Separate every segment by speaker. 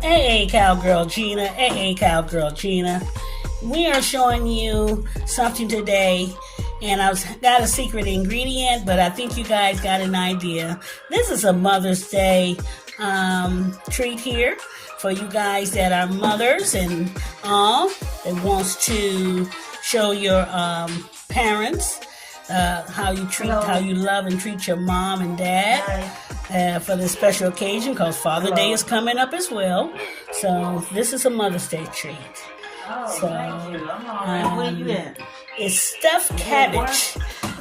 Speaker 1: AA Cowgirl Gina, AA Cowgirl Gina. We are showing you something today, and I've got a secret ingredient, but I think you guys got an idea. This is a Mother's Day treat here for you guys that are mothers and all that wants to show your parents how you love and treat your mom and dad for this special occasion, because Father's Day is coming up as well. So this is a Mother's Day treat. So
Speaker 2: where you at?
Speaker 1: it's stuffed cabbage.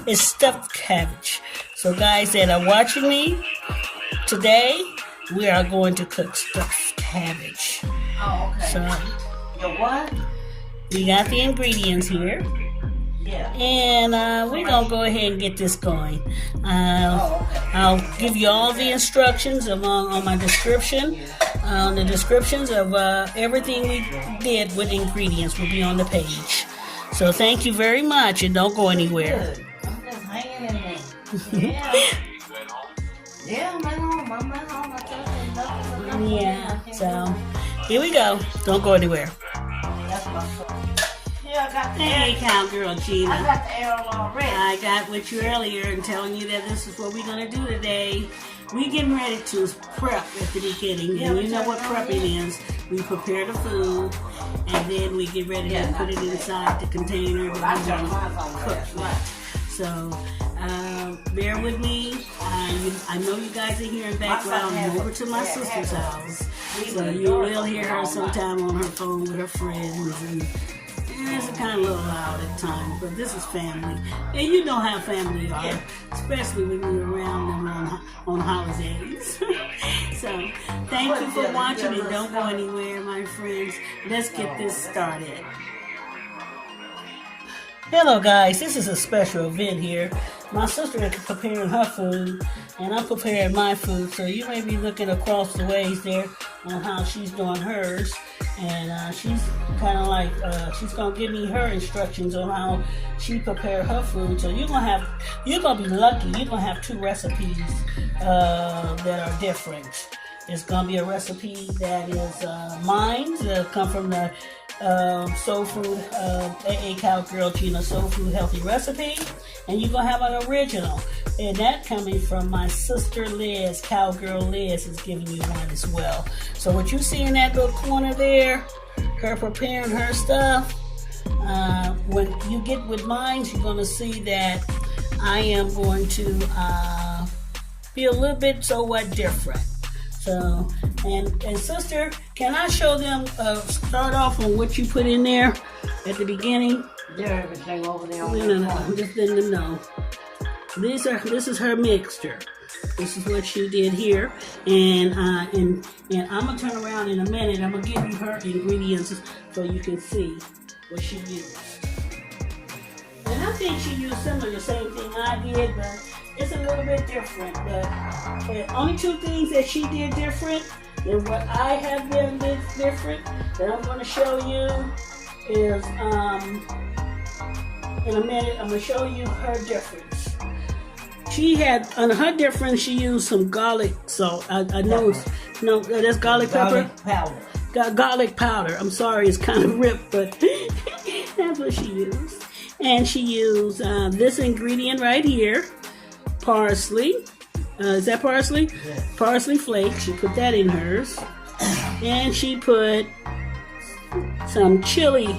Speaker 1: It's stuffed cabbage. So guys that are watching me today, we are going to cook stuffed cabbage.
Speaker 2: Oh, okay.
Speaker 1: So
Speaker 2: Your what?
Speaker 1: we got the ingredients here.
Speaker 2: Yeah.
Speaker 1: And we're going to go ahead and get this going. I'll give you all the instructions on my description. The descriptions of everything we did with ingredients will be on the page. So thank you very much, and don't go anywhere.
Speaker 2: Good. I'm just hanging in there. Yeah. Yeah, I'm at home. I told you nothing.
Speaker 1: Yeah, so here we go. Don't go anywhere.
Speaker 2: That's my phone. Yeah, I got the
Speaker 1: Hey, Cowgirl Gina.
Speaker 2: I got the arrow already.
Speaker 1: I got with you earlier and telling you that this is what we're going to do today. We getting ready to prep at the beginning. And you know what prepping is. We prepare the food, and then we get ready to put it inside the container that we're going to cook with. So, bear with me. I know you guys are hearing background. I'm over to my sister's house. So you will hear her sometime on her phone with her friends, and it's kind of a little loud at times, but this is family. And you know how family are, especially when you're around them on holidays. So, thank you for watching, and don't go anywhere, my friends. Let's get this started. Hello guys, this is a special event here. My sister is preparing her food, and I'm preparing my food, so you may be looking across the ways there on how she's doing hers. And she's kind of like, she's going to give me her instructions on how she prepare her food. So you're going to be lucky. You're going to have two recipes that are different. It's going to be a recipe that is mine, that come from the Soul Food, AA Cowgirl Gina Soul Food Healthy Recipe. And you're going to have an original. And that coming from my sister Liz, Cowgirl Liz, is giving you one as well. So what you see in that little corner there, her preparing her stuff, when you get with mine, you're going to see that I am going to be a little bit somewhat different. So, and sister, can I show them, start off on what you put in there at the beginning?
Speaker 2: There, everything over there.
Speaker 1: No, I'm just letting them know. This is her mixture. This is what she did here, and I'm gonna turn around in a minute. I'm gonna give you her ingredients so you can see what she used. And I think she used similar the same thing I did, but it's a little bit different. But the only two things that she did different than what I have done different that I'm gonna show you is in a minute. I'm gonna show you her difference. She had, on her difference, she used some garlic salt. I know that's garlic pepper. Garlic powder. I'm sorry, it's kind of ripped, but that's what she used. And she used this ingredient right here, parsley. Is that parsley?
Speaker 2: Yes.
Speaker 1: Parsley flakes. She put that in hers. And she put some chili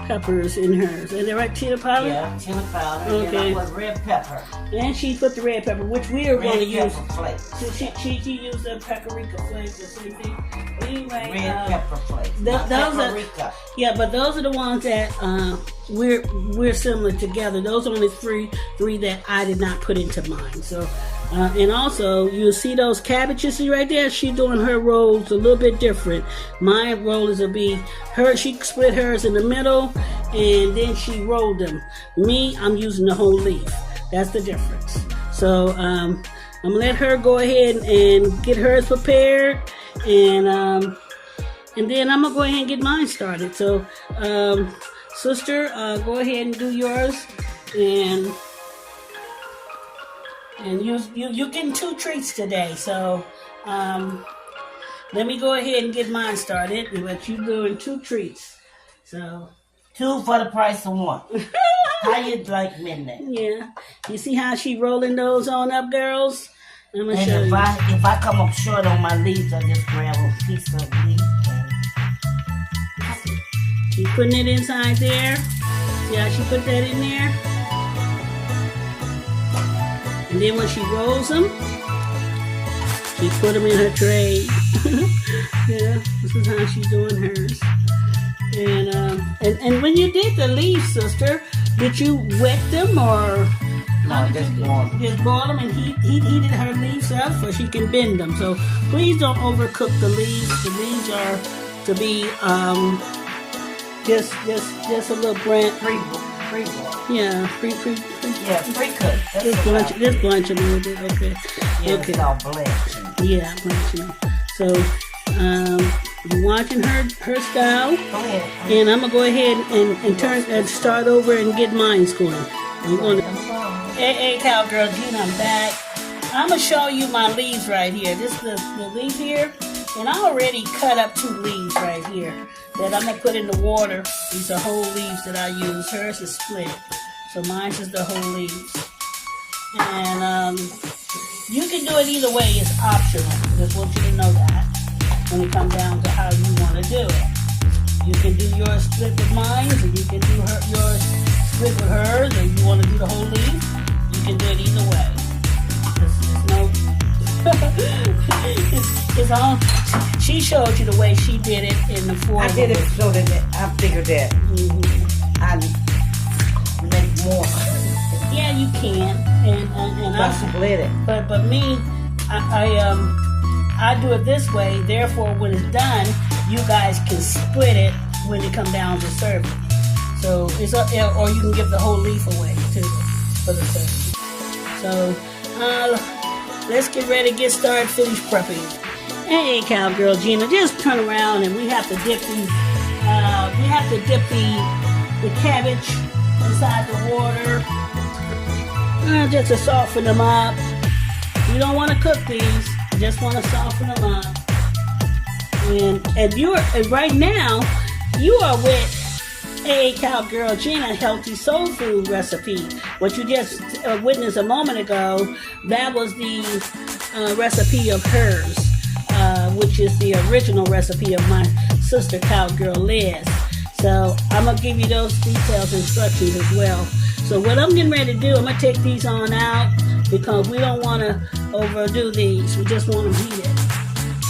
Speaker 1: peppers in hers. Is that right? Chili powder?
Speaker 2: Yeah, chili powder.
Speaker 1: Okay.
Speaker 2: And I put red pepper.
Speaker 1: And she put the red pepper, which we are going to use.
Speaker 2: Flakes.
Speaker 1: She used the paprika flakes, the same thing. But anyway,
Speaker 2: Red pepper flakes.
Speaker 1: Paprika. Yeah, but those are the ones that we're similar together. Those are only three that I did not put into mine. So, and also you see those cabbages right there. She doing her rolls a little bit different. My roll is she split hers in the middle, and then she rolled them. Me, I'm using the whole leaf. That's the difference. So I'm gonna let her go ahead and get hers prepared, and then I'm gonna go ahead and get mine started. So sister, go ahead and do yours, and you're getting two treats today. So let me go ahead and get mine started. But you're doing 2 treats. So
Speaker 2: 2 for the price of 1. How you like midnight?
Speaker 1: yeah, you see how she rolling those on up, girls? I'm gonna show
Speaker 2: And
Speaker 1: you.
Speaker 2: if I come up short on my leaves, I just grab a piece of leaf.
Speaker 1: She's putting it inside there. See how she put that in there? And then when she rolls them, she put them in her tray. Yeah, this is how she's doing hers. And when you did the leaves, sister, did you wet them or?
Speaker 2: No, just boil them.
Speaker 1: Just boil them and heated her leaves up so she can bend them. So please don't overcook the leaves. The leaves are to be just a little brand.
Speaker 2: Pre-boil.
Speaker 1: Yeah,
Speaker 2: Yeah, pre-cooked.
Speaker 1: just blanch a little bit. Okay.
Speaker 2: Yeah,
Speaker 1: Okay.
Speaker 2: it's all blanching.
Speaker 1: Yeah, blanching. So you're watching her style,
Speaker 2: Go ahead.
Speaker 1: and I'm gonna go ahead and turn and start over and get mine going. I'm gonna. AA Cowgirl Gina, I'm back. I'm going to show you my leaves right here. This is the leaf here. And I already cut up 2 leaves right here that I'm going to put in the water. These are whole leaves that I use. Hers is split. So mine is the whole leaves. And you can do it either way. It's optional. I just want you to know that when it comes down to how you want to do it. You can do yours split with mine, or you can do yours split with hers, or you want to do the whole leaf. You can do it either way. It's all. She showed you the way she did it in the form.
Speaker 2: I did it so that I figured that I'd make more.
Speaker 1: Yeah, you can, and
Speaker 2: I split it.
Speaker 1: But me, I do it this way. Therefore, when it's done, you guys can split it when it comes down to serving. So it's up, or you can give the whole leaf away too for the serving. So let's get ready to get started, finish prepping. Hey, Cowgirl Gina, just turn around and we have to dip these. We have to dip the cabbage inside the water just to soften them up. You don't want to cook these; you just want to soften them up. And right now you are with AA Cowgirl Gina healthy soul food recipe. What you just witnessed a moment ago, that was the recipe of hers, which is the original recipe of my sister Cowgirl Liz. So I'm gonna give you those details, instructions as well. So what I'm getting ready to do, I'm gonna take these on out because we don't want to overdo these. We just want them heated.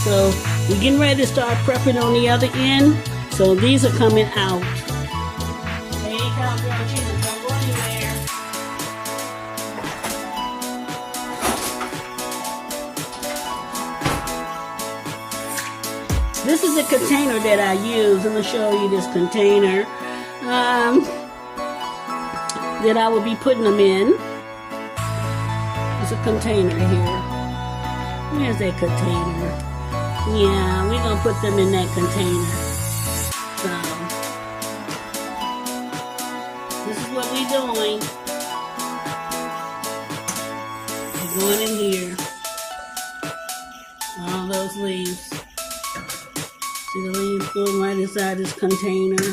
Speaker 1: So we're getting ready to start prepping on the other end. So these are coming out. Hey, Cowgirl Gina, don't go anywhere. This is the container that I use. I'm going to show you this container that I will be putting them in. There's a container here. Where's that container? Yeah, we're going to put them in that container. So, this is what we're doing. We're going in here. All those leaves. See the leaves going right inside this container.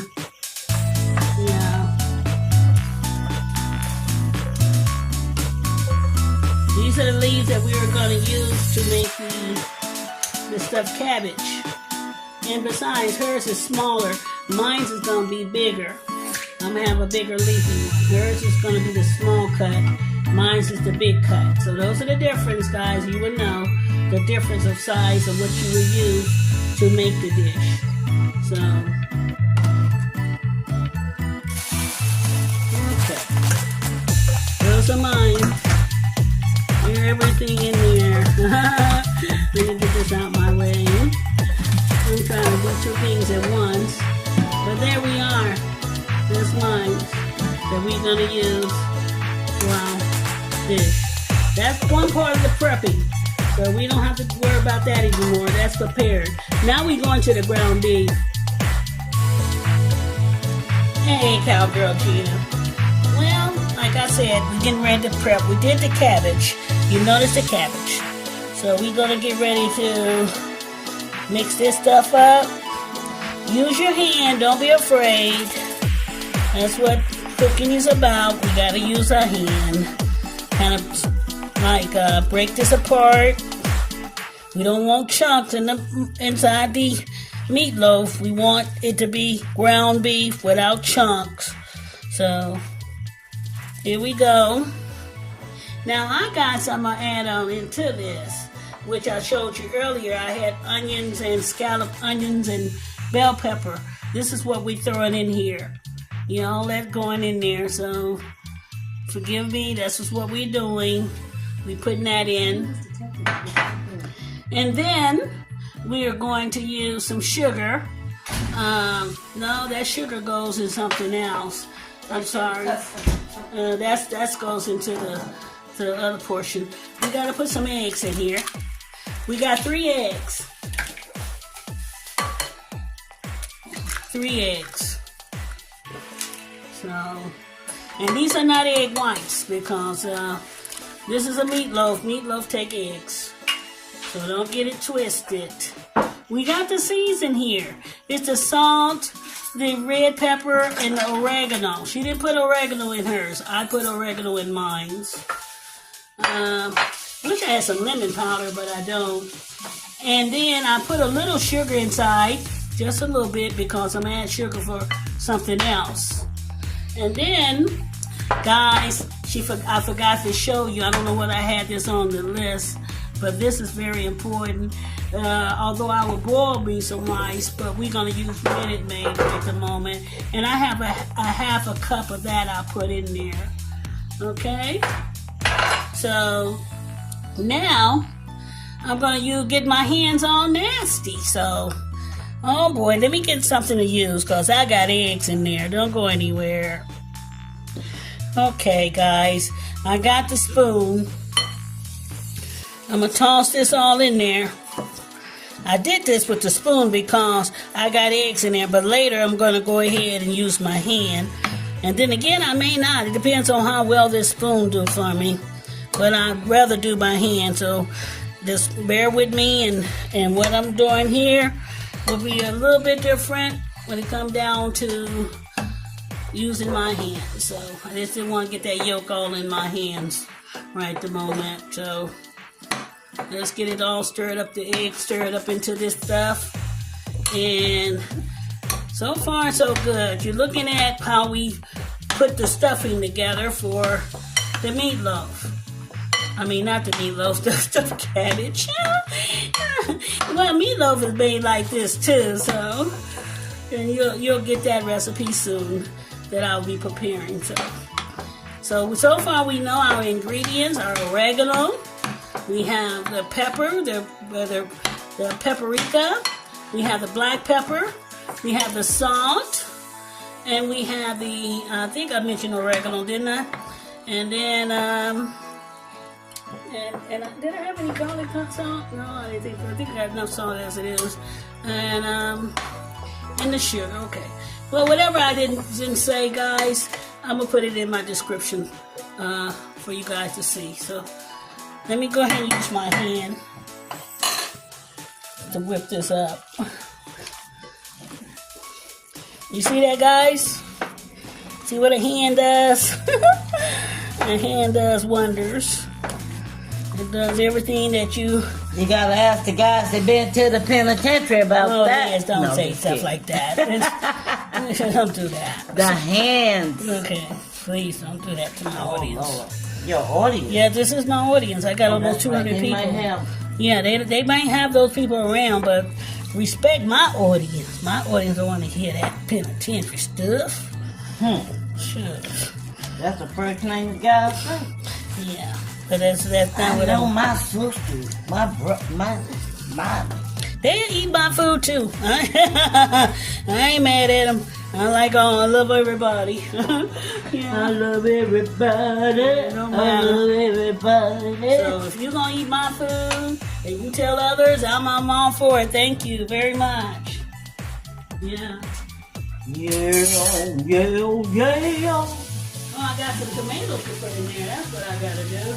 Speaker 1: Yeah. These are the leaves that we are going to use to make the stuffed cabbage. And besides, hers is smaller. Mine's is going to be bigger. I'm going to have a bigger leafy one. Hers is going to be the small cut. Mine's is the big cut. So those are the difference, guys. You would know the difference of size of what you would use to make the dish. So, okay. Those are mine. Hear everything in there. Let me get this out my way. I'm trying to do 2 things at once. But there we are. That's mine that we're going to use for our dish. That's one part of the prepping. So we don't have to worry about that anymore. That's prepared. Now we go into the ground beef. Hey, Cowgirl Gina. Well, like I said, we're getting ready to prep. We did the cabbage. You noticed the cabbage. So we're going to get ready to Mix this stuff up. Use your hand, don't be afraid. That's what cooking is about. We gotta use our hand. Kind of like break this apart. We don't want chunks inside the meatloaf. We want it to be ground beef without chunks. So, here we go. Now, I got something to add on into this, which I showed you earlier. I had onions and scalloped onions and bell pepper. This is what we're throwing in here. You know, all that going in there. So, forgive me. This is what we're doing. We're putting that in. And then, we are going to use some sugar. No, that sugar goes in something else. I'm sorry. That goes into the other portion. We got to put some eggs in here. We got 3 eggs. 3 eggs. So, and these are not egg whites because this is a meatloaf. Meatloaf take eggs. So don't get it twisted. We got the season here. It's the salt, the red pepper, and the oregano. She didn't put oregano in hers. I put oregano in mine. Wish I had some lemon powder, but I don't. And then I put a little sugar inside, just a little bit, because I'm adding sugar for something else. And then, guys, I forgot to show you. I don't know what I had this on the list, but this is very important. Although I would boil me some rice, but we're going to use Minute Maid at the moment. And I have a half a cup of that I'll put in there. Okay? So, now, I'm going to get my hands all nasty. So, oh boy, let me get something to use because I got eggs in there. Don't go anywhere. Okay, guys, I got the spoon. I'm going to toss this all in there. I did this with the spoon because I got eggs in there, but later I'm going to go ahead and use my hand. And then again, I may not. It depends on how well this spoon do for me. But I'd rather do my hand, so just bear with me. And what I'm doing here will be a little bit different when it comes down to using my hands. So I just didn't want to get that yolk all in my hands right at the moment. So let's get it all stirred up, the egg stirred up into this stuff. And so far, so good. You're looking at how we put the stuffing together for the meatloaf. I mean, not the meatloaf, the stuffed cabbage. Well, meatloaf is made like this too, so and you'll get that recipe soon that I'll be preparing. So far we know our ingredients are oregano. We have the pepper, the paprika. We have the black pepper. We have the salt. And we have the, I think I mentioned oregano, didn't I? And then, did I have any garlic salt? No, I didn't think so. I think I got enough salt as it is. And the sugar, okay. Well, whatever I didn't say, guys, I'm going to put it in my description for you guys to see. So, let me go ahead and use my hand to whip this up. You see that, guys? See what a hand does? A hand does wonders. It does everything that you...
Speaker 2: You gotta ask the guys that been to the penitentiary about that.
Speaker 1: Yes, don't say stuff like that. Don't do that.
Speaker 2: The hands.
Speaker 1: Okay, please don't do that to my audience.
Speaker 2: Lord. Your audience?
Speaker 1: Yeah, this is my audience. I got almost 200 people.
Speaker 2: Might have.
Speaker 1: Yeah, they might have those people around, but respect my audience. My audience don't want to hear that penitentiary stuff. Sure.
Speaker 2: That's the first thing the guys say.
Speaker 1: Yeah, but that's not what
Speaker 2: I'm... my sisters, my
Speaker 1: they eat my food too. I ain't mad at them. I love everybody. Yeah.
Speaker 2: I love everybody. I love everybody.
Speaker 1: So if you're gonna eat my food and you tell others, I'm all for it. Thank you very much. Yeah.
Speaker 2: Yeah.
Speaker 1: Oh, I got some tomatoes to put in there. That's what I gotta do.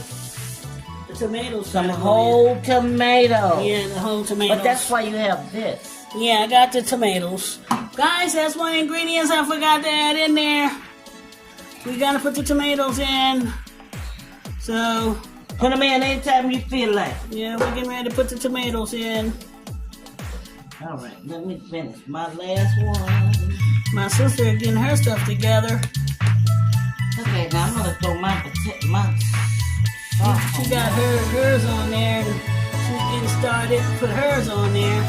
Speaker 1: The tomatoes.
Speaker 2: Some
Speaker 1: gotta go
Speaker 2: whole tomatoes.
Speaker 1: in. Yeah, the whole tomatoes.
Speaker 2: But that's why you have this.
Speaker 1: Yeah, I got the tomatoes. Guys, that's one of the ingredients I forgot to add in there. We gotta put the tomatoes in. So,
Speaker 2: Put them in anytime you feel like.
Speaker 1: yeah, we're getting ready to put the tomatoes in.
Speaker 2: All right, let me finish my last one.
Speaker 1: My sister getting her stuff together.
Speaker 2: Okay, now I'm gonna throw my
Speaker 1: She got hers on there. And she's getting started. Put hers on there.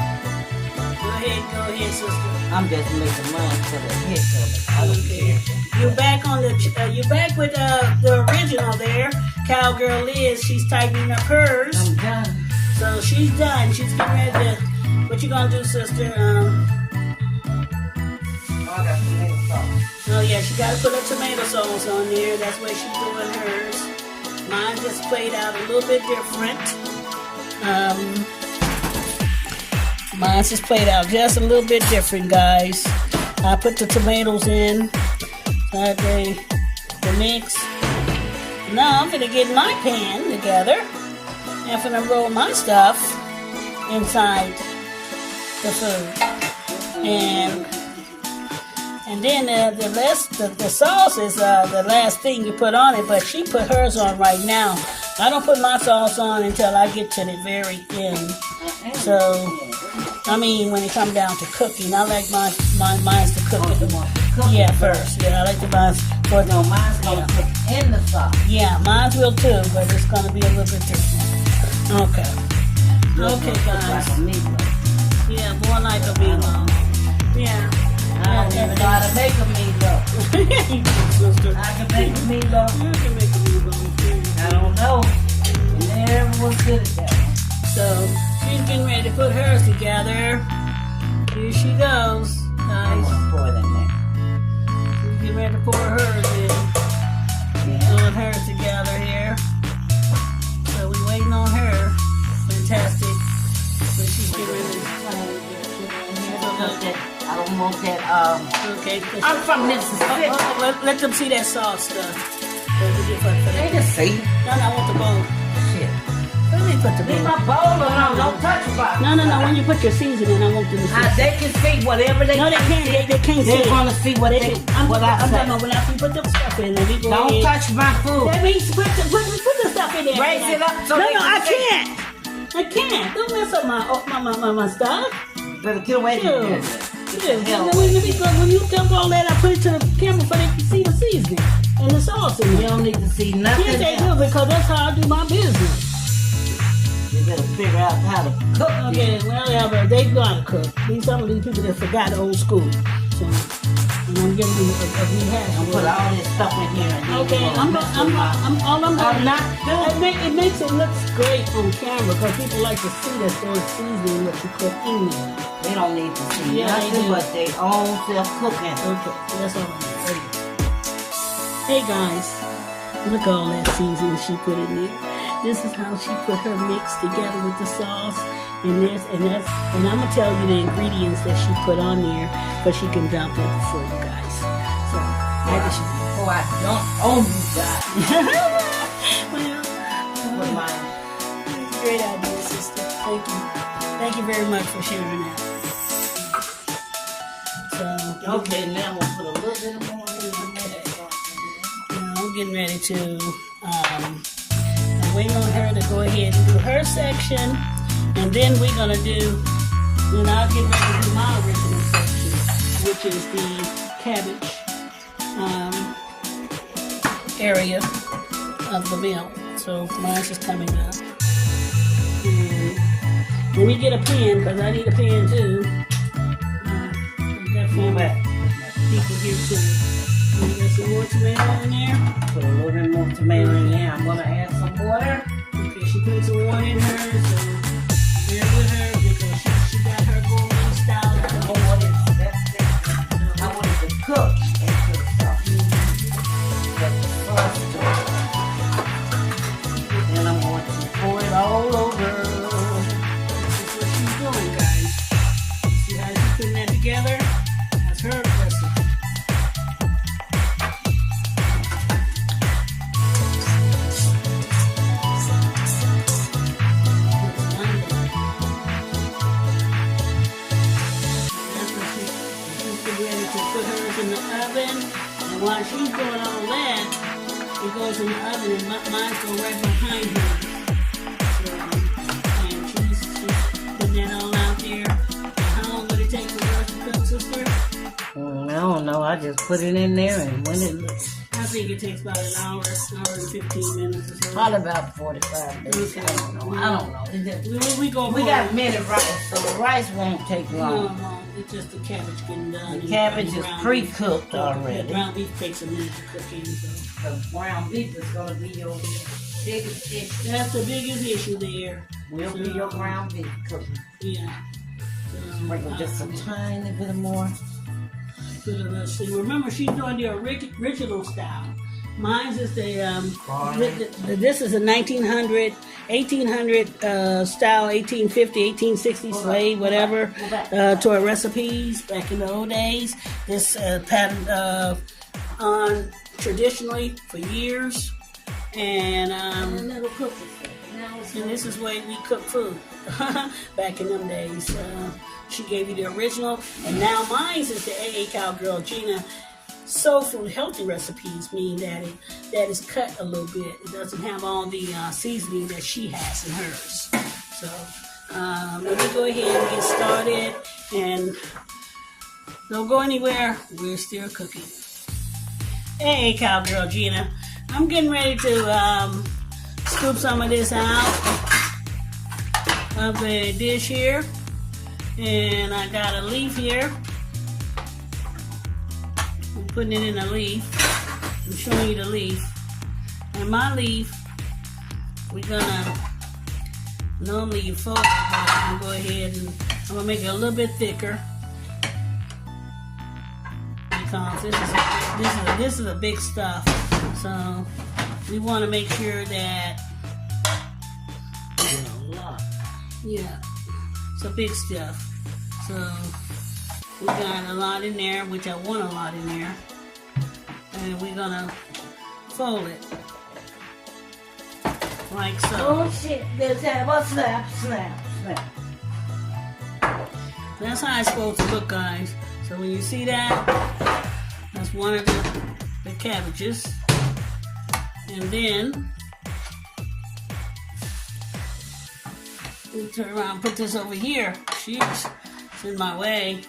Speaker 1: Go ahead, sister.
Speaker 2: I'm just making mine for the heck of it. I don't care.
Speaker 1: You're back on the. You're back with the original there. Cowgirl Liz. She's tightening up hers.
Speaker 2: I'm done.
Speaker 1: So she's done. She's getting ready to. What you gonna do, sister?
Speaker 2: I got tomato sauce.
Speaker 1: Oh yeah, she gotta put her tomato sauce on there. That's where she's doing hers. Mine just played out a little bit different. Mine's just played out just a little bit different, guys. I put the tomatoes in. The mix. Now I'm gonna get my pan together. I'm gonna roll my stuff inside the food. And then the sauce is the last thing you put on it, but she put hers on right now. I don't put my sauce on until I get to the very end. So, I mean, when it comes down to cooking, I like mine's to cook it. Yeah, first. Yeah, I like the mine's for
Speaker 2: No, mine's gonna cook in the sauce.
Speaker 1: Yeah, mine's will too, but it's gonna be a little bit different. Okay. Okay, guys.
Speaker 2: Like a meatloaf.
Speaker 1: Yeah, more like a meatloaf. Yeah.
Speaker 2: I don't even know how to make a meatloaf.
Speaker 1: Sister.
Speaker 2: I can make a meatloaf.
Speaker 1: You can make a meatloaf.
Speaker 2: I don't know. And everyone's good at that.
Speaker 1: So she's getting ready to put hers together. Here she goes,
Speaker 2: I'm
Speaker 1: guys.
Speaker 2: gonna pour it in there.
Speaker 1: She's getting ready to pour hers in.
Speaker 2: Yeah.
Speaker 1: Put hers together here. So we waiting on her. Fantastic. So she's getting ready to.
Speaker 2: I don't want that.
Speaker 1: Okay.
Speaker 2: I'm from Mississippi.
Speaker 1: Let them see that sauce stuff.
Speaker 2: They can see.
Speaker 1: No, I want the bowl.
Speaker 2: Shit.
Speaker 1: Let me put the
Speaker 2: Leave
Speaker 1: bowl.
Speaker 2: my bowl alone. Don't touch it.
Speaker 1: No. When you put your seasoning, I want them to see.
Speaker 2: They can see whatever they.
Speaker 1: No, they can't. They can't see.
Speaker 2: They're gonna see what they. What I
Speaker 1: I'm
Speaker 2: say.
Speaker 1: talking about when I put the stuff in there.
Speaker 2: Don't touch my food.
Speaker 1: That means put the stuff in there.
Speaker 2: Raise it up so
Speaker 1: No,
Speaker 2: they
Speaker 1: I
Speaker 2: can see.
Speaker 1: can't. I can't. Don't mess up my stuff.
Speaker 2: Better get away from
Speaker 1: Sure.
Speaker 2: here.
Speaker 1: Yeah. When you dump all that, I put it to the camera so they can see the seasoning and the sauce in
Speaker 2: You
Speaker 1: there.
Speaker 2: don't need to see nothing.
Speaker 1: Yes, they
Speaker 2: else.
Speaker 1: do, because that's how I do my business.
Speaker 2: You better figure out how to cook.
Speaker 1: Okay, well, they know how to cook. Some of these people that forgot old school. So, and I'm giving them a rehash.
Speaker 2: And put all this stuff in here. And then
Speaker 1: Okay,
Speaker 2: you're gonna mess with my-
Speaker 1: I'm
Speaker 2: not doing
Speaker 1: it makes it look great on camera because people like to see that there's seasoning that you cook in there.
Speaker 2: They don't need to see
Speaker 1: Yeah, they
Speaker 2: nothing
Speaker 1: do.
Speaker 2: but their own self cooking.
Speaker 1: Okay, that's all I need. Hey guys, look at all that seasoning she put in there. This is how she put her mix together with the sauce and this and that's. And I'm gonna tell you the ingredients that she put on there, but she can dump it for you guys. So maybe she.
Speaker 2: Oh, I don't own you guys. With my
Speaker 1: Great idea, sister. Thank you. Thank you very much for sharing that. So,
Speaker 2: okay, now we'll put a little bit more in there.
Speaker 1: now I'm getting ready to, I'm waiting on her to go ahead and do her section. And then we're going to then I'll get ready to do my original section, which is the cabbage area of the meal. So mine's just coming up. Let me get a pen, because I need a pen too. I've got four people here too. You got some more tomato in there?
Speaker 2: Put a little bit more tomato in there. I'm gonna add some water.
Speaker 1: Okay, she put some water in hers, so bear with her because she got her gourmet style.
Speaker 2: I want it to cook into the sauce. Get the sauce to it. Then I'm going to pour it all over.
Speaker 1: That's what she's doing, guys. See how she's putting that together? That's her recipe. in the oven. And while she's doing all that, it goes in the oven, and mine go right behind her. So, and she's putting that all out there. How long would it take for yours to cook, sister?
Speaker 2: I don't know. I just put it in there, and when it
Speaker 1: I think it takes about an hour and 15 minutes or so.
Speaker 2: probably about 45 minutes.
Speaker 1: Okay.
Speaker 2: I don't know. It's just,
Speaker 1: We
Speaker 2: got minute rice, so the rice won't take long.
Speaker 1: No, it's just the cabbage getting done.
Speaker 2: The cabbage is pre-cooked already.
Speaker 1: The ground beef takes a minute to cook in, so.
Speaker 2: The ground beef is going to be your biggest issue.
Speaker 1: That's the biggest issue there.
Speaker 2: Will be your ground beef cooking.
Speaker 1: Yeah.
Speaker 2: Sprinkle just a tiny bit more.
Speaker 1: So let's see. Remember, she's doing the original style. Mine's is this is a 1800 style, 1850, 1860 slave, whatever, toy recipes back in the old days. This pattern on traditionally for years, and this is the way we cook food back in them days. She gave you the original, and now mine is the AA Cowgirl Gina soul food healthy recipes, meaning that is cut a little bit. It doesn't have all the seasoning that she has in hers. So let me go ahead and get started, and don't go anywhere. We're still cooking. Hey, Cowgirl Gina, I'm getting ready to scoop some of this out of the dish here, and I got a leaf here. I'm putting it in a leaf. I'm showing you the leaf. And my leaf, we're gonna, normally you fold it, but I'm gonna go ahead and I'm gonna make it a little bit thicker, because this is a big stuff. So we want to make sure that it's a big stuff. So we got a lot in there, which I want a lot in there, and we're gonna fold it like so.
Speaker 2: Oh shit! There's that. What's snap.
Speaker 1: That's how it's supposed to look, guys. So when you see that, that's one of the cabbages, and then we turn around and put this over here. Jeez, it's in my way.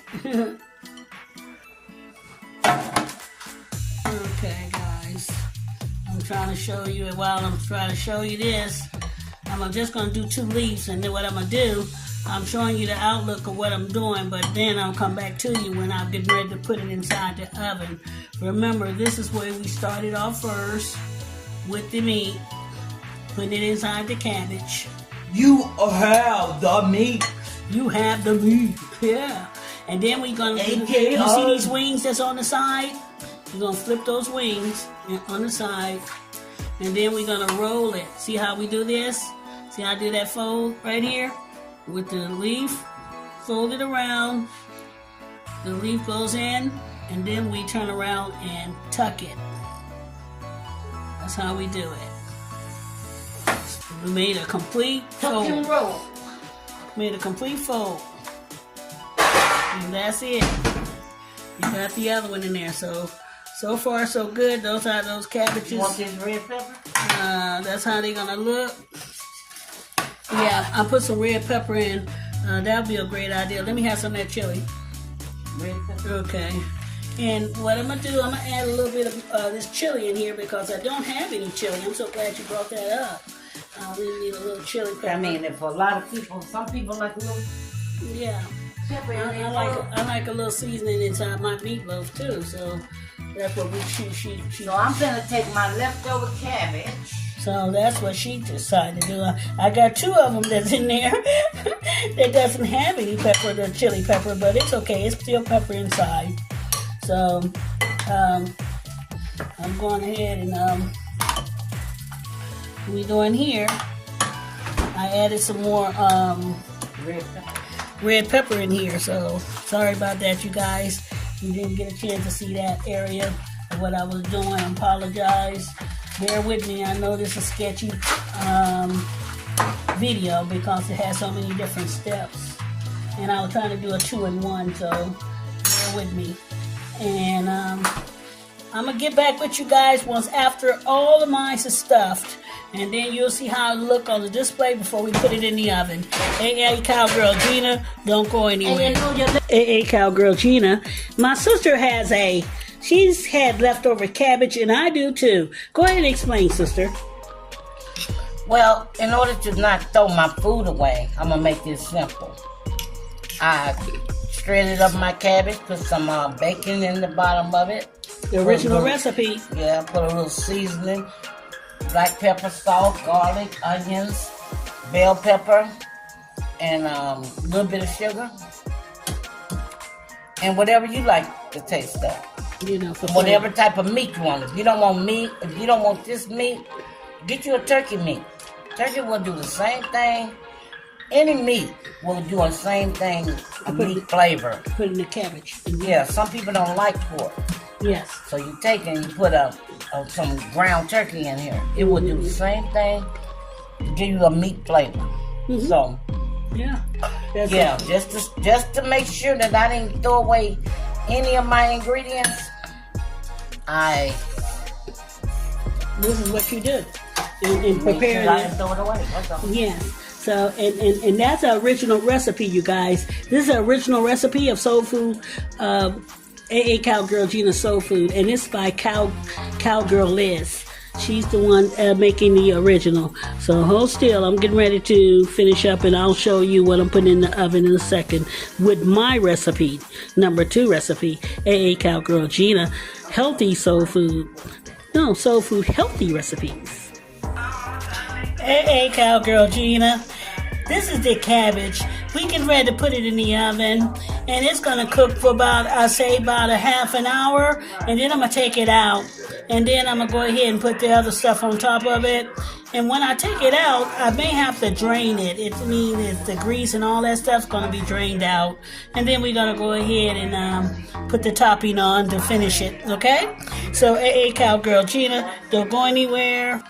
Speaker 1: Okay, guys, I'm trying to show you it. While I'm trying to show you this, I'm just going to do 2 leaves, and then what I'm going to do, I'm showing you the outlook of what I'm doing, but then I'll come back to you when I'm getting ready to put it inside the oven. Remember, this is where we started off first with the meat, putting it inside the cabbage.
Speaker 2: You have the meat.
Speaker 1: You have the meat, yeah. And then we're gonna you see these wings that's on the side? We're gonna flip those wings on the side, and then we're gonna roll it. See how we do this? See how I do that fold right here? With the leaf, fold it around, the leaf goes in, and then we turn around and tuck it. That's how we do it. We made a complete fold.
Speaker 2: Tuck and roll.
Speaker 1: Made a complete fold. And that's it. You got the other one in there. So far so good. Those are those cabbages.
Speaker 2: You want this red pepper?
Speaker 1: That's how they're gonna look. Yeah, I put some red pepper in. That'll be a great idea. Let me have some of that chili.
Speaker 2: Red pepper.
Speaker 1: Okay. And what I'm gonna do, I'm gonna add a little bit of this chili in here because I don't have any chili. I'm so glad you brought that up. We need a little chili pepper.
Speaker 2: I mean, for a lot of people, some people like a little pepper.
Speaker 1: I like a little seasoning inside my meatloaf too. So that's what she.
Speaker 2: So I'm gonna take my leftover cabbage.
Speaker 1: So that's what she decided to do. I got 2 of them that's in there that doesn't have any pepper, the chili pepper, but it's okay. It's still pepper inside. So I'm going ahead and we doing here. I added some more red pepper in here. So sorry about that, you guys. You didn't get a chance to see that area of what I was doing. I apologize. Bear with me. I know this is a sketchy video because it has so many different steps, and I was trying to do a 2-in-1, so bear with me. And I'm going to get back with you guys once after all of mine is stuffed. And then you'll see how it look on the display before we put it in the oven. AA Cowgirl Gina, don't go anywhere. AA Cowgirl Gina, my sister she's had leftover cabbage, and I do too. Go ahead and explain, sister.
Speaker 2: Well, in order to not throw my food away, I'm going to make this simple. I shredded up my cabbage, put some bacon in the bottom of it.
Speaker 1: The original recipe.
Speaker 2: Yeah, put a little seasoning. Black pepper, salt, garlic, onions, bell pepper, and a little bit of sugar. And whatever you like the taste of.
Speaker 1: You know,
Speaker 2: whatever type of meat you want. If you don't want meat, if you don't want this meat, get you a turkey meat. Turkey will do the same thing. Any meat will do the same thing, a meat flavor.
Speaker 1: Put in the cabbage.
Speaker 2: Yeah, some people don't like pork.
Speaker 1: Yes.
Speaker 2: So you take and you put some ground turkey in here. It will do the same thing, give you a meat flavor. Mm-hmm. So,
Speaker 1: yeah,
Speaker 2: just to make sure that I didn't throw away any of my ingredients,
Speaker 1: this is what you do in preparing
Speaker 2: I didn't throw it away. That's all.
Speaker 1: Yeah. So, and that's an original recipe, you guys. This is an original recipe of soul food. AA Cowgirl Gina Soul Food, and it's by Cowgirl Liz. She's the one making the original. So hold still. I'm getting ready to finish up, and I'll show you what I'm putting in the oven in a second with my recipe, number 2 recipe, AA Cowgirl Gina, healthy soul food. No, soul food healthy recipes. AA Cowgirl Gina. This is the cabbage. We get ready to put it in the oven, and it's gonna cook for about a half an hour, and then I'm gonna take it out, and then I'm gonna go ahead and put the other stuff on top of it. And when I take it out, I may have to drain it. It's the grease and all that stuff's gonna be drained out, and then we're gonna go ahead and put the topping on to finish it. Okay? So AA Cowgirl Gina, don't go anywhere.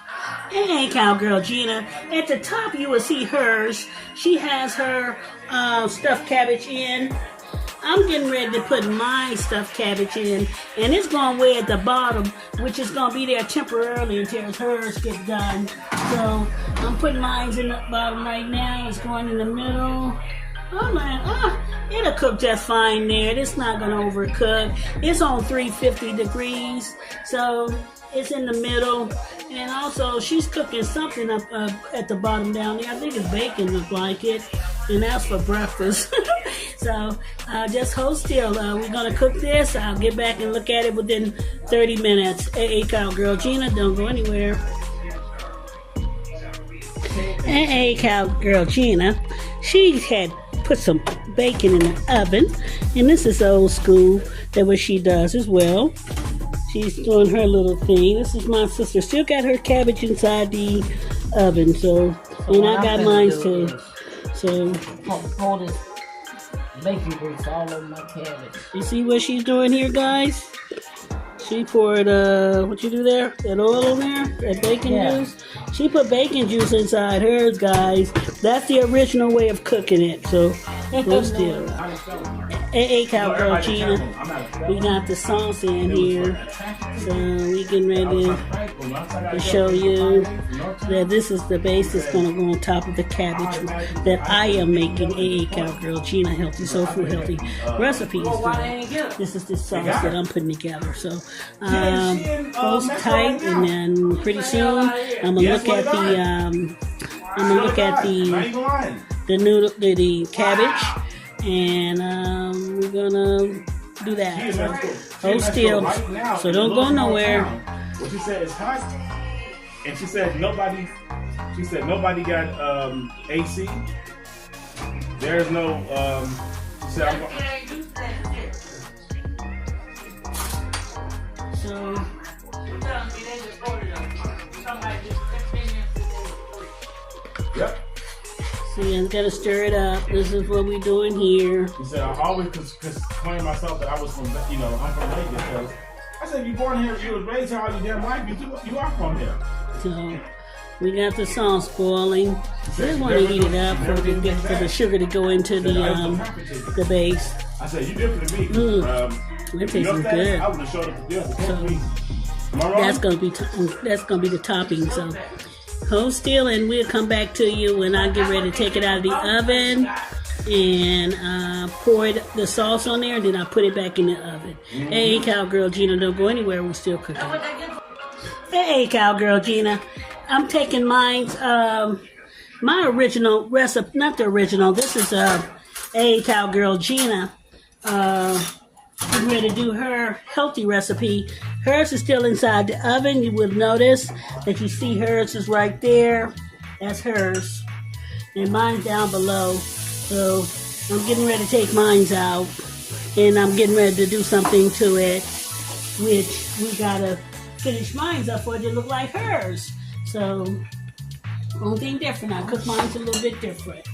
Speaker 1: Hey, Cowgirl Gina. At the top, you will see hers. She has her stuffed cabbage in. I'm getting ready to put my stuffed cabbage in, and it's going way at the bottom, which is going to be there temporarily until hers get done. So I'm putting mine in the bottom right now. It's going in the middle. Oh man, it'll cook just fine there. It's not going to overcook. It's on 350 degrees, so it's in the middle. And also, she's cooking something up at the bottom down there. I think it's bacon, look like it. And that's for breakfast. So, just hold still. We're going to cook this. I'll get back and look at it within 30 minutes. AA Cowgirl Gina, don't go anywhere. AA Cowgirl Gina, she had put some bacon in the oven. And this is old school. That's what she does as well. She's doing her little thing. This is my sister. Still got her cabbage inside the oven. So and I got mine too. So
Speaker 2: pour this bacon grease all over my cabbage.
Speaker 1: You see what she's doing here, guys? She poured what you do there? That oil in there? That bacon juice? She put bacon juice inside hers, guys. That's the original way of cooking it. So hold still. AA Cowgirl Gina. We got the sauce in here. So we getting ready to show you that this is the base that's going to go on top of the cabbage that I am making. AA Cowgirl Gina healthy, soul food healthy recipes. This is the sauce that I'm putting together. So hold tight, and then pretty soon I'm gonna look at the noodle, the cabbage. And we're gonna do that. So hold still. So don't go nowhere.
Speaker 3: What she said is hot, and she said nobody got AC. There's no. She said
Speaker 1: So.
Speaker 3: Yep.
Speaker 1: See, I'm gonna stir it up. This is what we're doing here.
Speaker 3: He said, I always claim myself that I was from, I'm from Vegas. Because I said, you born here, you was raised here all your damn life, you are from here.
Speaker 1: So, we got the sauce boiling. We just want to heat it up for the sugar to go into the base.
Speaker 3: I said, you different than me.
Speaker 1: That
Speaker 3: You know
Speaker 1: tastes
Speaker 3: what I'm saying?
Speaker 1: good.
Speaker 3: I would have showed up to this.
Speaker 1: So,
Speaker 3: Am I wrong?
Speaker 1: that's gonna be the topping. So hold still, and we'll come back to you when I get ready to take it out of the oven and pour the sauce on there, and then I put it back in the oven. Hey, Cowgirl Gina, don't go anywhere. We're still cooking. Hey, Cowgirl Gina, I'm taking mine's my original recipe, not the original. This is AA Cowgirl Gina. I'm ready to do her healthy recipe. Hers is still inside the oven. You will notice that you see hers is right there. That's hers. And mine's down below. So I'm getting ready to take mine's out. And I'm getting ready to do something to it, which we gotta finish mine's up for it to look like hers. So, only thing different, I cook mine's a little bit different.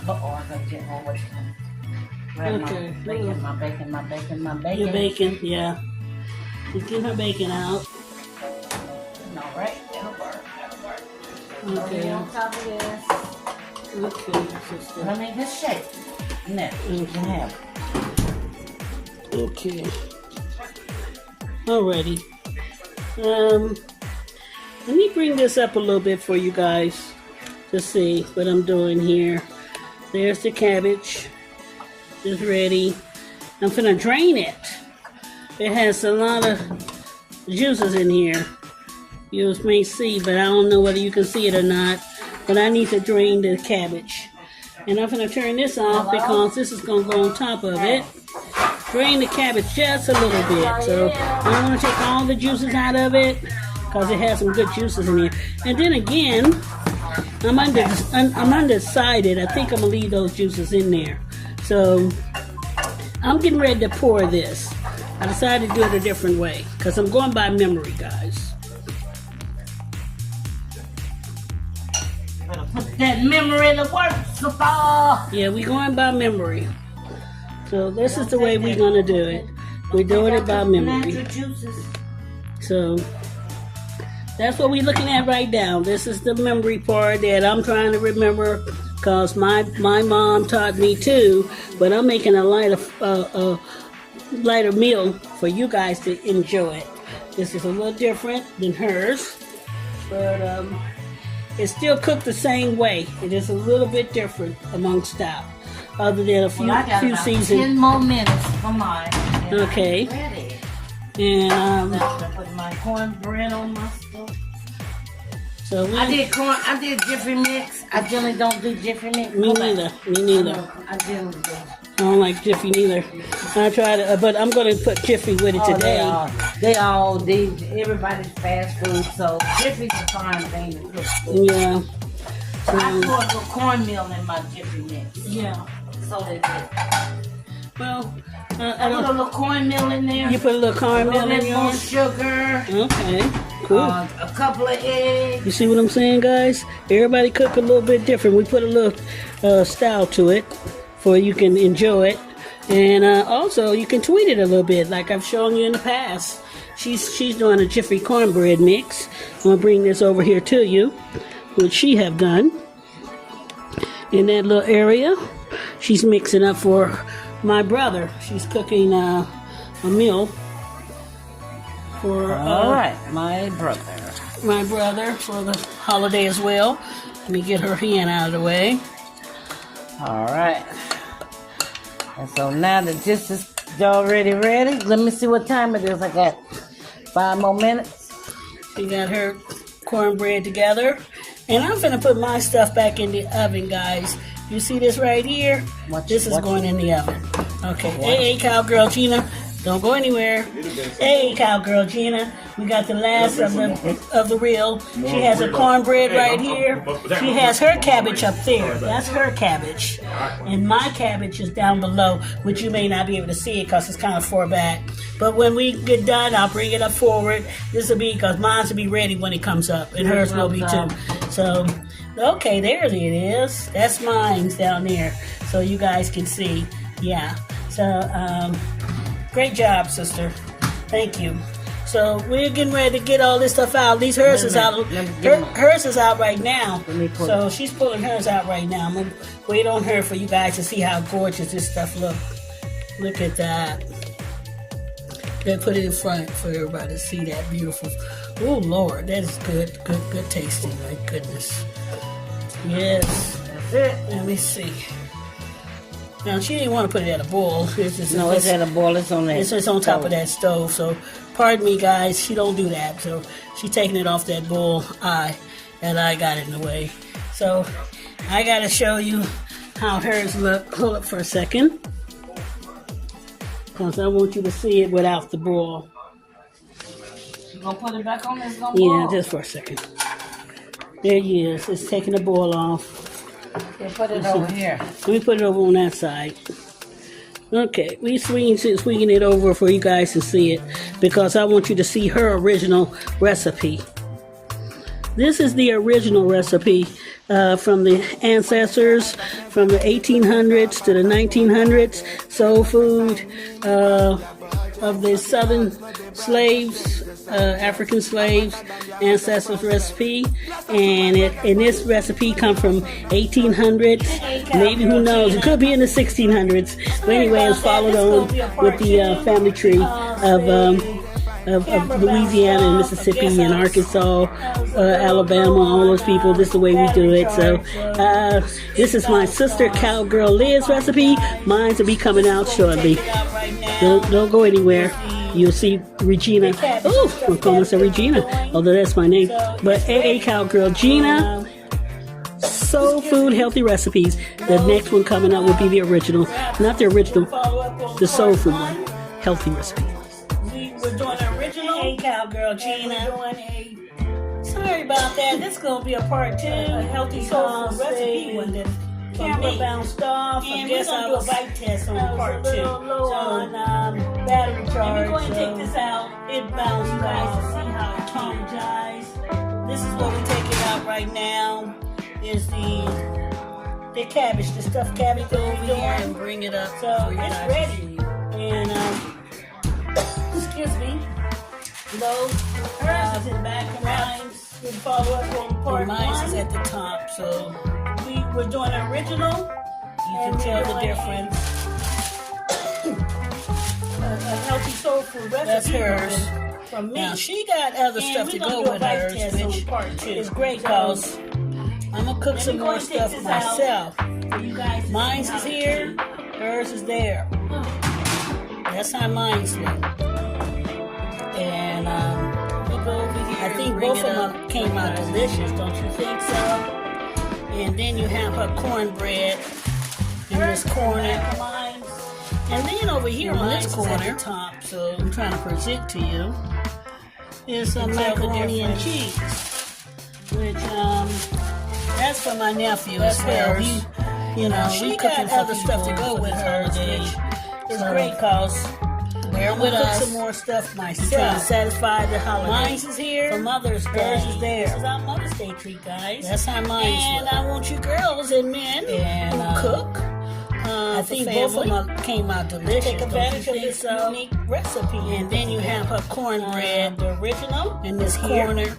Speaker 2: Uh-oh, I gotta get home with
Speaker 1: Okay.
Speaker 2: my bacon.
Speaker 1: Your bacon, yeah. Just get her bacon out.
Speaker 2: All right, that'll work.
Speaker 1: Okay.
Speaker 2: On top of this.
Speaker 1: Okay, sister.
Speaker 2: Let me just shake. No, you can have it.
Speaker 1: Okay. Alrighty. Let me bring this up a little bit for you guys to see what I'm doing here. There's the cabbage. It's ready. I'm gonna drain it. It has a lot of juices in here. You may see, but I don't know whether you can see it or not. But I need to drain the cabbage. And I'm gonna turn this off because this is gonna go on top of it. Drain the cabbage just a little bit. So I don't want to take all the juices out of it because it has some good juices in here. And then again, I'm undecided. I think I'm gonna leave those juices in there. So I'm getting ready to pour this. I decided to do it a different way because I'm going by memory, guys.
Speaker 2: Put that memory to work, super.
Speaker 1: Yeah, we're going by memory. So this is the way we're gonna do it. We're doing it by memory. So that's what we're looking at right now. This is the memory part that I'm trying to remember because my mom taught me too. But I'm making a lighter meal for you guys to enjoy. This is a little different than hers, but it's still cooked the same way. It is a little bit different among style, other than a few seasons.
Speaker 2: 10 more minutes for mine.
Speaker 1: Okay.
Speaker 2: Ready.
Speaker 1: And
Speaker 2: I'm gonna put my cornbread on my stuff.
Speaker 1: so
Speaker 2: I did Jiffy Mix. I generally don't do Jiffy Mix.
Speaker 1: Me neither.
Speaker 2: I generally do.
Speaker 1: I don't like Jiffy neither. I tried it, but I'm going to put Jiffy with it today.
Speaker 2: Everybody's fast food, so Jiffy's a fine thing to cook.
Speaker 1: Yeah.
Speaker 2: I put a little cornmeal in my Jiffy Mix.
Speaker 1: Yeah.
Speaker 2: So that
Speaker 1: Well,
Speaker 2: I put a little cornmeal in there.
Speaker 1: you put a little caramel in
Speaker 2: more
Speaker 1: yours?
Speaker 2: sugar.
Speaker 1: Okay. Cool.
Speaker 2: A couple of eggs.
Speaker 1: You see what I'm saying, guys? Everybody cook a little bit different. We put a little style to it for you can enjoy it. And also, you can tweak it a little bit, like I've shown you in the past. She's doing a Jiffy cornbread mix. I'm going to bring this over here to you, which she have done. In that little area, she's mixing up for my brother. She's cooking a meal for
Speaker 2: All right, my brother.
Speaker 1: my brother for the holiday as well. Let me get her hand out of the way.
Speaker 2: All right. And so now that this is already ready, let me see what time it is. I got 5 more minutes.
Speaker 1: She got her cornbread together. And I'm going to put my stuff back in the oven, guys. You see this right here? This is going in the oven. Okay, AA Cowgirl Gina, don't go anywhere. AA Cowgirl Gina, we got the last of the reel. She has her cornbread right here. She has her cabbage up there. That's her cabbage. And my cabbage is down below, which you may not be able to see it because it's kind of far back. But when we get done, I'll bring it up forward. This will be, because mine's will be ready when it comes up. And hers will be too. So, okay, there it is. That's mine's down there. So you guys can see. Yeah. So, great job, sister. Thank you. So we're getting ready to get all this stuff out. At least hers is out. Hers is out right now. So she's pulling hers out right now. I'm gonna wait on her for you guys to see how gorgeous this stuff looks. Look at that. They put it in front for everybody to see that beautiful. Oh Lord, that is good tasting. My goodness. Yes.
Speaker 2: That's it.
Speaker 1: Let me see. Now she didn't want to put it at a bowl.
Speaker 2: It's at a boil. It's on that.
Speaker 1: It's just on top of that stove. So pardon me, guys. She don't do that. So she's taking it off that bowl. And I got it in the way. So I gotta show you how hers look. Hold up for a second, because I want you to see it without the bowl.
Speaker 2: You gonna put it back on this?
Speaker 1: Yeah, just for a second. There he is. It's taking the bowl off.
Speaker 2: Yeah, put it over here.
Speaker 1: Let me put it over on that side. Okay, we swinging it over for you guys to see it, because I want you to see her original recipe. This is the original recipe from the ancestors, from the 1800s to the 1900s. Soul food of the southern slaves, African slaves, ancestors recipe. And this recipe comes from 1800s. Maybe, who knows? It could be in the 1600s. But anyway, it's followed on with the family tree of Louisiana and Mississippi and Arkansas, Alabama, all those people. This is the way we do it. So this is my sister Cowgirl Liz recipe. Mine will be coming out shortly. Don't go anywhere. You'll see Regina. Oh, I'm calling myself Regina, although that's my name. But AA Cowgirl Gina. Soul food, healthy recipes. The next one coming out will be the original. Not the original, the soul food one. Healthy recipe. We're doing an original AA Cowgirl Gina. Sorry about that. This is going to be a part 2. A healthy soul food recipe one that camera bounced off. And we're going to do a bite test on part 2. So on battery charge. Let me go ahead and take this out. It bounced, you guys, to see how it energized. This is what we're taking out right now. Is the cabbage, the stuffed cabbage over here, and bring it up. So it's ready. And excuse me. Those hers is in the back of mine. We follow up on part 1. Mine is at the top. So we're doing an original. You can tell the difference. A healthy soul food recipe. That's hers. From me. Now she got other stuff to go with hers, which is great because I'm gonna cook some more stuff myself. Mine's is here, hers is there. That's how mine's look. And I think both of them came out delicious, don't you think so? And then you have her cornbread in this corner. And then over here on this corner, top, so I'm trying to present to you, is some macaroni and cheese, which that's for my nephew as well. She got other stuff to go with hers, which is great because bear with us. Some more stuff myself. I'm trying to satisfy the holiday. Mine's is here. For Mother's Day. Hers is there. This is our Mother's Day treat, guys. That's how mine's look. I want you girls and men who cook. I think both of them came out delicious. Take advantage of this unique recipe. And then you have her cornbread, the original, in this corner.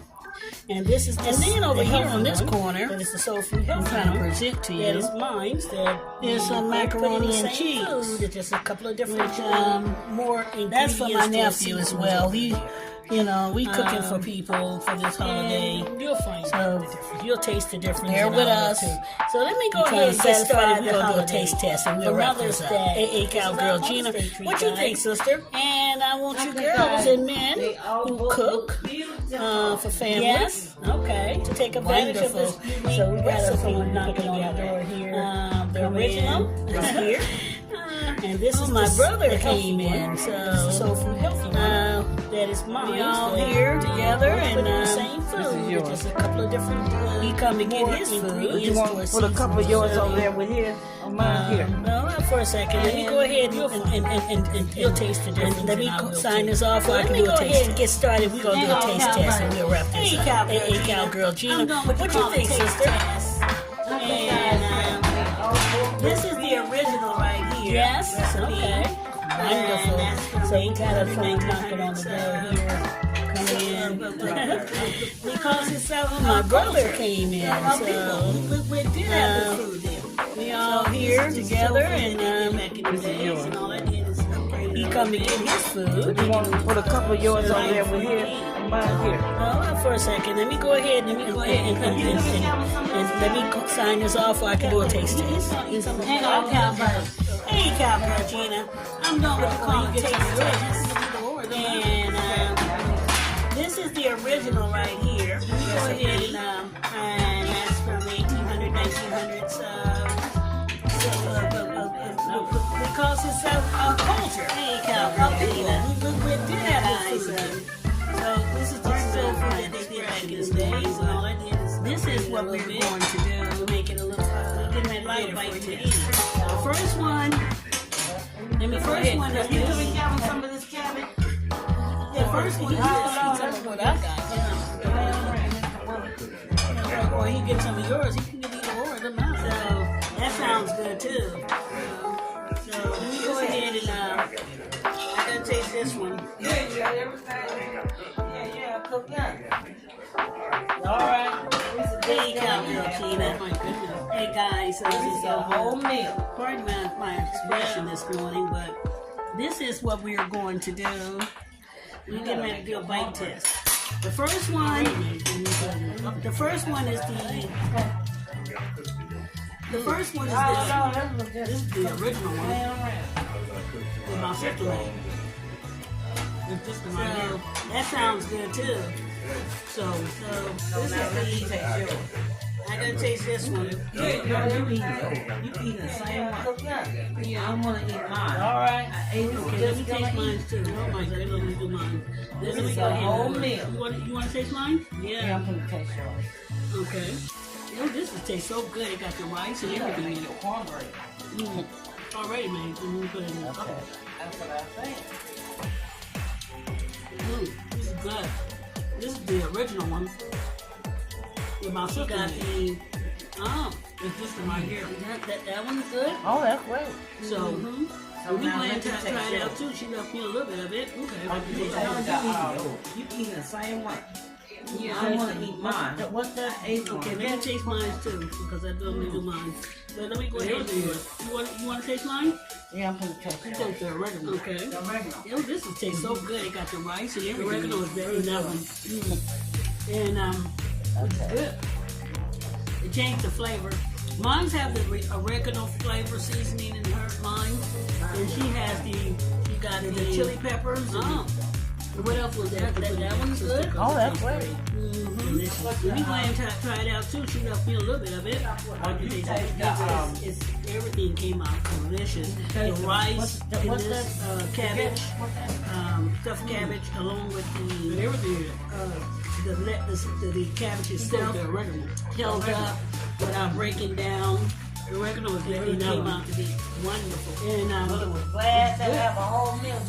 Speaker 1: And this is and then over here on this corner, that is the soul food I'm trying to present to you. That is mine. That is some macaroni and cheese. Food, just a couple of different more ingredients. That's for my nephew as well. We cooking for people for this holiday. You'll find the difference. You'll taste the difference. Bear with us. So let me go ahead and get started. We're gonna do a taste test and we'll wrap this up. AA Cowgirl Gina, what you think, sister? And I want you girls and men who cook for families. Yes. Okay. To take advantage of this. So we got someone knocking on the door here. The original is here. And this is my brother came in. So food healthy. That is mine. We all here together and the same food. Just a couple of different. He come to get his food.
Speaker 2: You want to put a couple of yours over there with his? Or mine here?
Speaker 1: No, for a second. Let me go ahead and you'll taste the difference. Let me sign this off. Let me go ahead and get started. We're gonna do a taste test and we'll wrap this up. AA Cowgirl Gina, what you think, sister? And this is the original right here. Yes. Okay. Wonderful. So we got a phone knocking on the door here. Coming in. Because it's my brother came in. So we did have the food there. We all here together and all that is come to get his food.
Speaker 2: You want to put a couple of yours on there with here and mine here?
Speaker 1: Hold on for a second. Let me go ahead and let me sign this off so I can do a taste test. Hang on, Cowgirl. Hey, Cowgirl Gina. I'm doing what you call a taste test. And this is the original right here. Let me go ahead and that's from 1800s, 1900s. Because it's culture. Hey, Cowgirl Gina. Look what did that eyes. So this is the soul food that they did back in the days. And all I did is this is what we're going to do to make it a little get that lighter bite to eat. The first one. Let me go ahead. Are you giving Calvin some of this cabbage? The first one is this. That's what I got. Or he get some of yours. He can get either or of them out. So that sounds good too. So let me go ahead and I gotta taste this one.
Speaker 2: Yeah, you got everything. Yeah, cook that.
Speaker 1: All right. Hey, Cowgirl Gina. Hey guys, so this is a whole meal. Pardon my expression this morning, but this is what we are going to do. We're getting ready to do a bite test. The first one is this is the original one. With my sister made. That sounds good too. So this is the I gotta taste this one.
Speaker 2: You eat the same one. Yeah, I'm gonna eat mine.
Speaker 1: Alright. Okay, let me taste mine too. Oh my god, let me do mine.
Speaker 2: This is a whole meal.
Speaker 1: You want to taste mine?
Speaker 2: Yeah, I'm gonna taste yours.
Speaker 1: Okay. This tastes so good. It got the rice and everything in it.
Speaker 2: Cornbread.
Speaker 1: Already made. Put it in the
Speaker 2: Okay. That's what I think.
Speaker 1: This is good. This is the original one. With my sister got the it's this one right here. That one's good.
Speaker 2: Oh, that's great.
Speaker 1: So we plan to try it out too. She left me a little bit of it. Okay.
Speaker 2: You eating the same one.
Speaker 1: Yeah,
Speaker 2: I want to eat mine.
Speaker 1: What's that? Okay, let me taste mine too because I normally do mine. So let me go ahead and do it. You want to taste mine?
Speaker 2: Yeah, I'm gonna taste it.
Speaker 1: Take the oregano. Okay. The oregano. This tastes so good. It got the rice and everything. The oregano is very nice. And it's good. It changed the flavor. Mine's have the oregano flavor seasoning in mine, and she got the chili peppers. What else was that? That one's good.
Speaker 2: Oh, that's great.
Speaker 1: Let me go ahead and try it out too. She left me a little bit of it. Everything came out delicious. The rice, what's that? Cabbage, stuffed cabbage, along with the cabbage itself held up without breaking down. The oregano came out to be wonderful. And
Speaker 2: was glad to have a whole meal.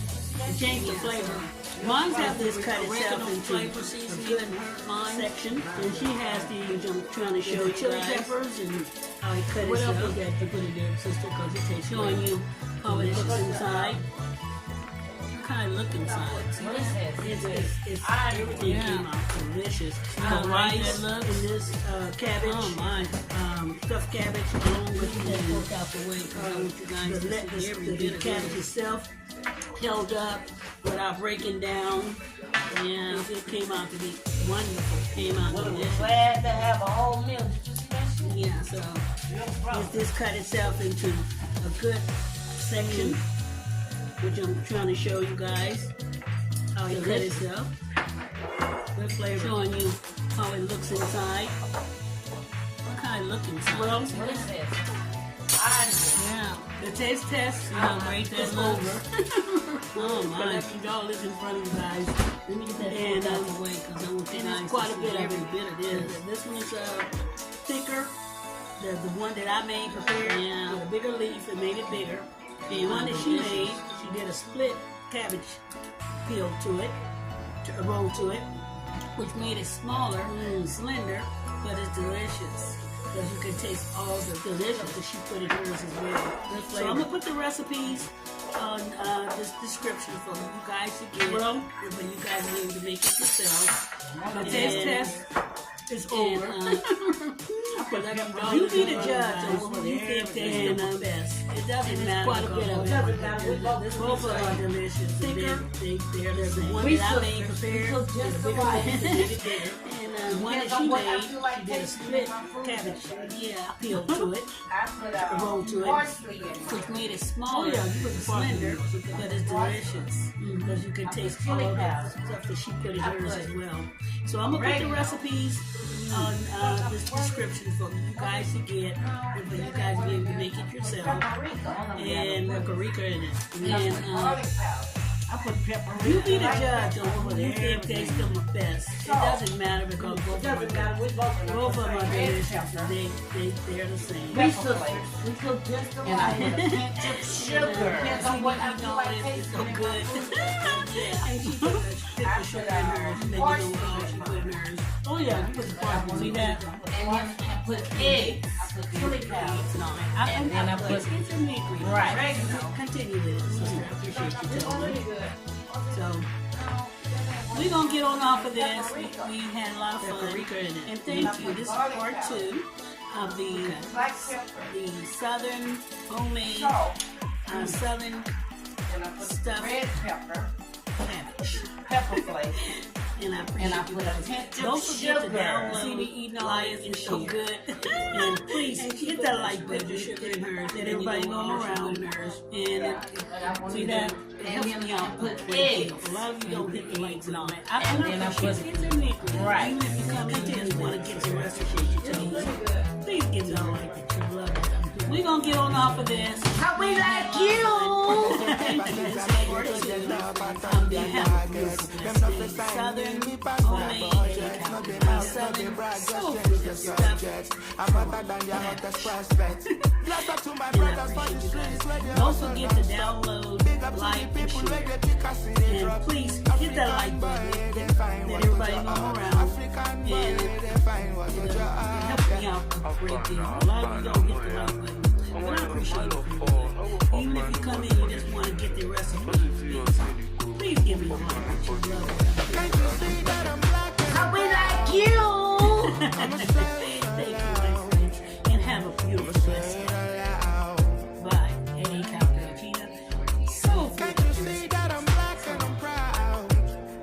Speaker 1: It changed the flavor. Mine's have this cut itself into a good section, and she has the trying to show chili peppers and how it cut itself. What else was that to put in there, sister? Because it tastes showing you how it looks inside. Kind of look inside. It's everything came out delicious. The rice and this cabbage, stuffed cabbage, along with the cabbage itself held up without breaking down. Yeah, it came out to be wonderful. Came out delicious.
Speaker 2: Glad to have a whole meal.
Speaker 1: Yeah, so this cut itself into a good section, which I'm trying to show you guys how it cut itself. Good flavor. Showing you how it looks inside. What kind of look inside?
Speaker 2: Well, what is this?
Speaker 1: Yeah, the taste test, great. That's over. Oh my! Y'all live in front of you guys. Let me get that and out of the way because I want you guys quite a bit. Every bit of this. This one is thicker. The one that I made prepared. Yeah, with a bigger leaf. It made it bigger. The one that she made, she did a split cabbage peel to it, a roll to it, which made it smaller and slender, but it's delicious. Because you can taste all the delicious that she put in hers as well. So I'm going to put the recipes on this description for you guys to get. But you guys need to make it yourself. The taste test
Speaker 4: It's over.
Speaker 1: You be the judge of what you think tastes the best. It doesn't matter.
Speaker 4: Quite a bit of it.
Speaker 2: Doesn't matter.
Speaker 1: Both of them are delicious. They're the same. One
Speaker 2: We
Speaker 1: that I
Speaker 2: could-
Speaker 1: made prepared
Speaker 2: we could just
Speaker 1: is bigger
Speaker 2: right.
Speaker 1: than and the one that she
Speaker 2: what I
Speaker 1: made,
Speaker 2: feel like
Speaker 1: she did a
Speaker 2: tasting
Speaker 1: split
Speaker 2: my fruit.
Speaker 1: cabbage. Yeah, peel to it.
Speaker 2: I put
Speaker 1: Roll to it.
Speaker 2: parsley in
Speaker 1: Which
Speaker 2: mine.
Speaker 1: made it smaller,
Speaker 4: Oh, yeah, you put the
Speaker 1: slender,
Speaker 4: parsley.
Speaker 1: but it's delicious because you can taste all the stuff that she put in hers as well. So I'm gonna put the recipes on this description for you guys to get, and for you guys to be able to make it yourself, and paprika in it. And
Speaker 4: I put pepper.
Speaker 1: you be the judge on what you think tastes the best. It doesn't matter because both of them
Speaker 2: Doesn't matter. We both
Speaker 1: are delicious. They're the same.
Speaker 2: We sisters. We cook just
Speaker 4: And I put a
Speaker 2: alike.
Speaker 4: pinch of sugar.
Speaker 2: Depends on what I
Speaker 1: You
Speaker 2: feel
Speaker 1: know,
Speaker 2: like
Speaker 1: it's
Speaker 2: tasting.
Speaker 1: so good. Yeah, and she put the sugar in hers, and then you know how she put in hers.
Speaker 4: Oh yeah, you put the parsley.
Speaker 1: See that?
Speaker 2: And then I put eggs. I put chili powder.
Speaker 1: And then I put intermediate.
Speaker 2: Right.
Speaker 1: Continue with it, sister. I appreciate you telling me. So we're gonna get on off of this. We had a lot of fun. And thank you. This is part 2 of the Southern homemade Southern
Speaker 2: And I put
Speaker 1: stuffed
Speaker 2: red pepper.
Speaker 1: cabbage.
Speaker 2: Pepper flakes.
Speaker 1: And I appreciate
Speaker 2: And I
Speaker 1: you
Speaker 2: put a
Speaker 1: guys.
Speaker 2: pinch of
Speaker 1: Don't forget to
Speaker 2: sugar.
Speaker 1: download. See me eating all this and so good. And please hit that like button. Sugar in hers. Let everybody know I'm around hers. And see that? It helps me out.
Speaker 2: Put
Speaker 1: A
Speaker 2: eggs.
Speaker 1: lot of you don't hit the likes and all that.
Speaker 2: And then I put- Right.
Speaker 1: Even if you come in and just want to get the recipe, please give me a like that you love it. We're going to get on off of this.
Speaker 2: How we like you.
Speaker 1: Thank you. This is part 2 of the health Southern homemade Southern soul food stuff. Don't forget to download, like, and share. And please hit that like button. Let everybody know I'm around. And it'll help me out a great deal. A lot of you don't hit the like button. But I appreciate it. Even if you come in and you just want to get the recipe, please give me a like. You love it.